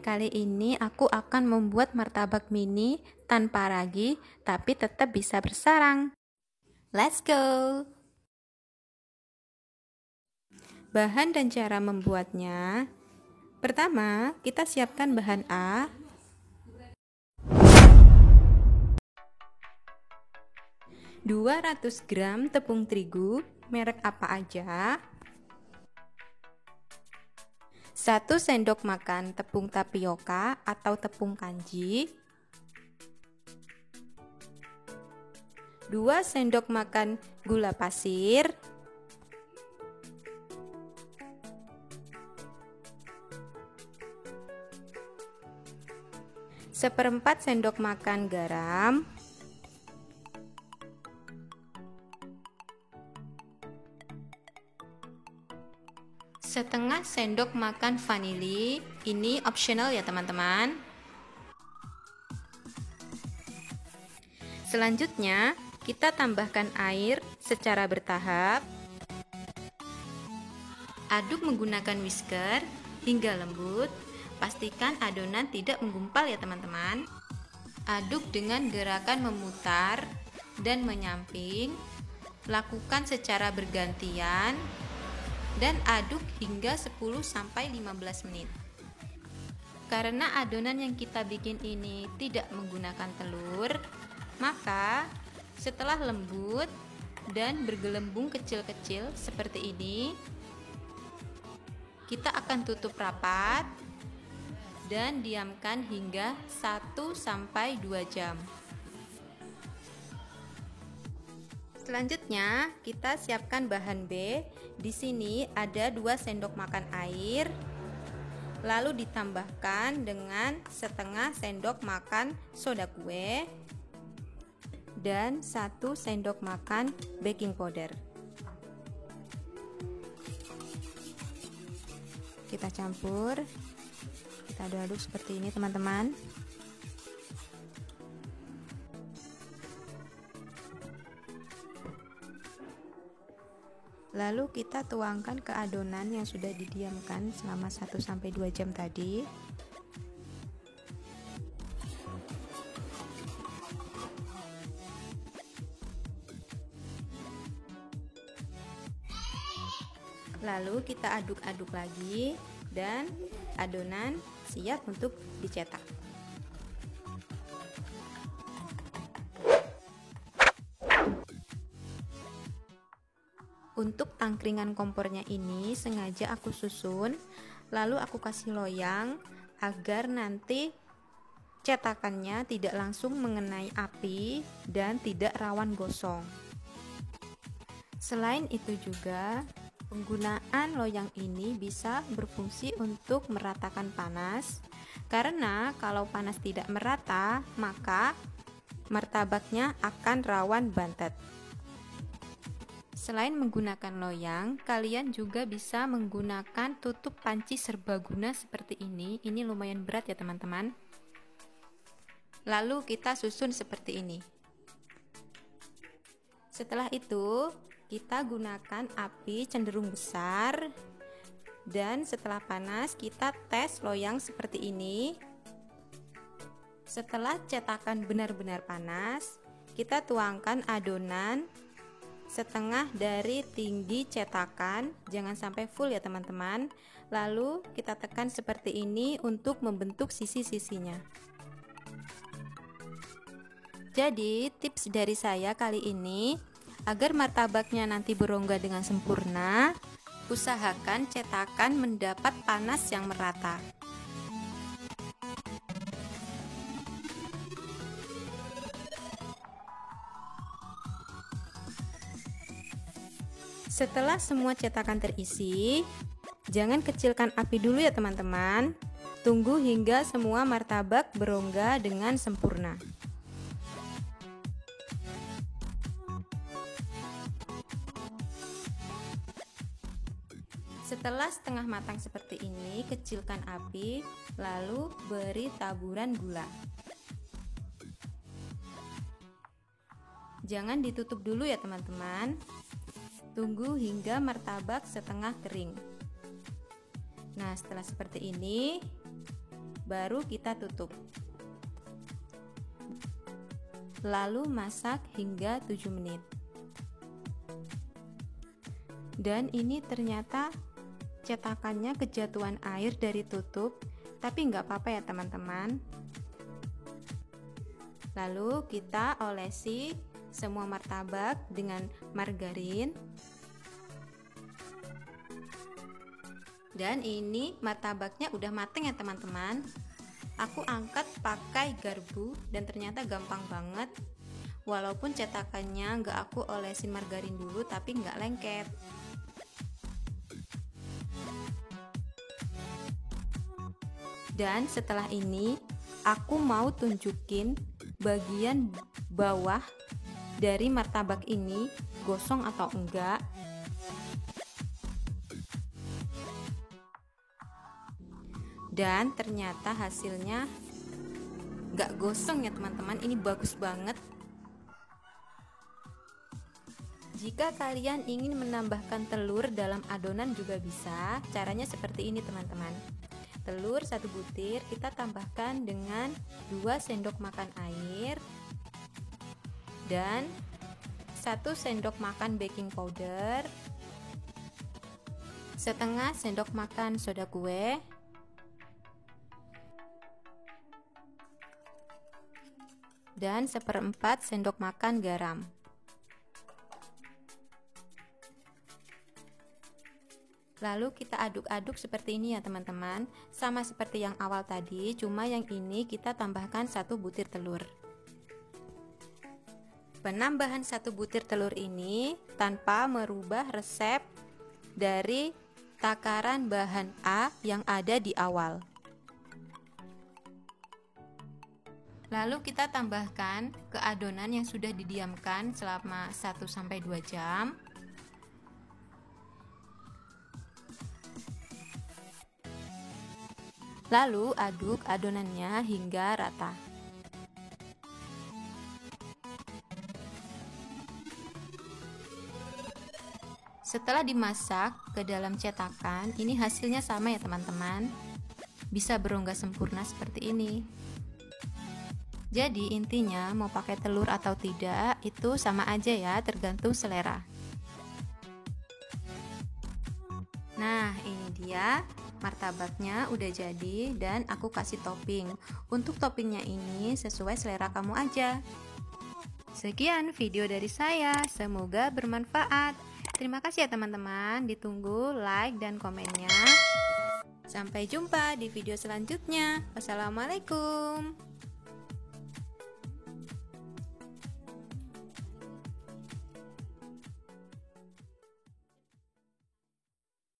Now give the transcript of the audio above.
Kali ini aku akan membuat martabak mini tanpa ragi, tapi tetap bisa bersarang. Let's go! Bahan dan cara membuatnya. Pertama, kita siapkan bahan A. (200 gram tepung terigu, merek apa aja. 1 sendok makan tepung tapioka atau tepung kanji, 2 sendok makan gula pasir, 1/4 sendok makan garam, 1/2 sendok makan vanili. Ini optional ya teman-teman. Selanjutnya kita tambahkan air secara bertahap. Aduk menggunakan whisker hingga lembut. Pastikan adonan tidak menggumpal ya teman-teman. Aduk dengan gerakan memutar dan menyamping. Lakukan secara bergantian dan aduk hingga 10-15 menit. Karena adonan yang kita bikin ini tidak menggunakan telur, maka setelah lembut dan bergelembung kecil-kecil seperti ini, kita akan tutup rapat dan diamkan hingga 1-2 jam. Selanjutnya, kita siapkan bahan B. Di sini ada 2 sendok makan air, lalu ditambahkan dengan 1/2 sendok makan soda kue dan 1 sendok makan baking powder. Kita campur, kita aduk-aduk seperti ini teman-teman. Lalu kita tuangkan ke adonan yang sudah didiamkan selama 1-2 jam tadi. Lalu kita aduk-aduk lagi dan adonan siap untuk dicetak. Untuk tangkringan kompornya ini sengaja aku susun, lalu aku kasih loyang agar nanti cetakannya tidak langsung mengenai api dan tidak rawan gosong. Selain itu juga, penggunaan loyang ini bisa berfungsi untuk meratakan panas, karena kalau panas tidak merata, maka martabaknya akan rawan bantet. Selain menggunakan loyang, kalian juga bisa menggunakan tutup panci serbaguna seperti ini. Ini lumayan berat ya teman-teman. Lalu kita susun seperti ini. Setelah itu, kita gunakan api cenderung besar. Dan setelah panas, kita tes loyang seperti ini. Setelah cetakan benar-benar panas, kita tuangkan adonan setengah dari tinggi cetakan, jangan sampai full ya teman-teman. Lalu kita tekan seperti ini untuk membentuk sisi-sisinya. Jadi tips dari saya kali ini, agar martabaknya nanti berongga dengan sempurna, usahakan cetakan mendapat panas yang merata. Setelah semua cetakan terisi, jangan kecilkan api dulu ya teman-teman. Tunggu hingga semua martabak berongga dengan sempurna. Setelah setengah matang seperti ini, kecilkan api, lalu beri taburan gula. Jangan ditutup dulu ya teman-teman. Tunggu hingga martabak setengah kering. Nah, setelah seperti ini, baru kita tutup. Lalu masak hingga 7 menit. Dan ini ternyata cetakannya kejatuhan air dari tutup, tapi nggak apa-apa ya teman-teman. Lalu kita olesi semua martabak dengan margarin. Dan ini martabaknya udah mateng ya teman-teman. Aku angkat pakai garpu dan ternyata gampang banget. Walaupun cetakannya nggak aku olesin margarin dulu, tapi nggak lengket. Dan setelah ini aku mau tunjukin bagian bawah dari martabak ini gosong atau enggak. Dan ternyata hasilnya enggak gosong ya teman-teman, ini bagus banget. Jika kalian ingin menambahkan telur dalam adonan juga bisa. Caranya seperti ini teman-teman. Telur 1 butir kita tambahkan dengan 2 sendok makan air dan 1 sendok makan baking powder, setengah sendok makan soda kue, dan 1/4 sendok makan garam. Lalu kita aduk-aduk seperti ini ya teman-teman. Sama seperti yang awal tadi, cuma yang ini kita tambahkan 1 butir telur. Penambahan 1 butir telur ini tanpa merubah resep dari takaran bahan A yang ada di awal. Lalu kita tambahkan ke adonan yang sudah didiamkan selama 1-2 jam. Lalu aduk adonannya hingga rata. Setelah dimasak ke dalam cetakan, ini hasilnya sama ya teman-teman. Bisa berongga sempurna seperti ini. Jadi intinya mau pakai telur atau tidak itu sama aja ya, tergantung selera. Nah, ini dia martabaknya udah jadi dan aku kasih topping. Untuk toppingnya ini sesuai selera kamu aja. Sekian video dari saya, semoga bermanfaat. Terima kasih ya teman-teman, ditunggu like dan komennya. Sampai jumpa di video selanjutnya. Wassalamualaikum.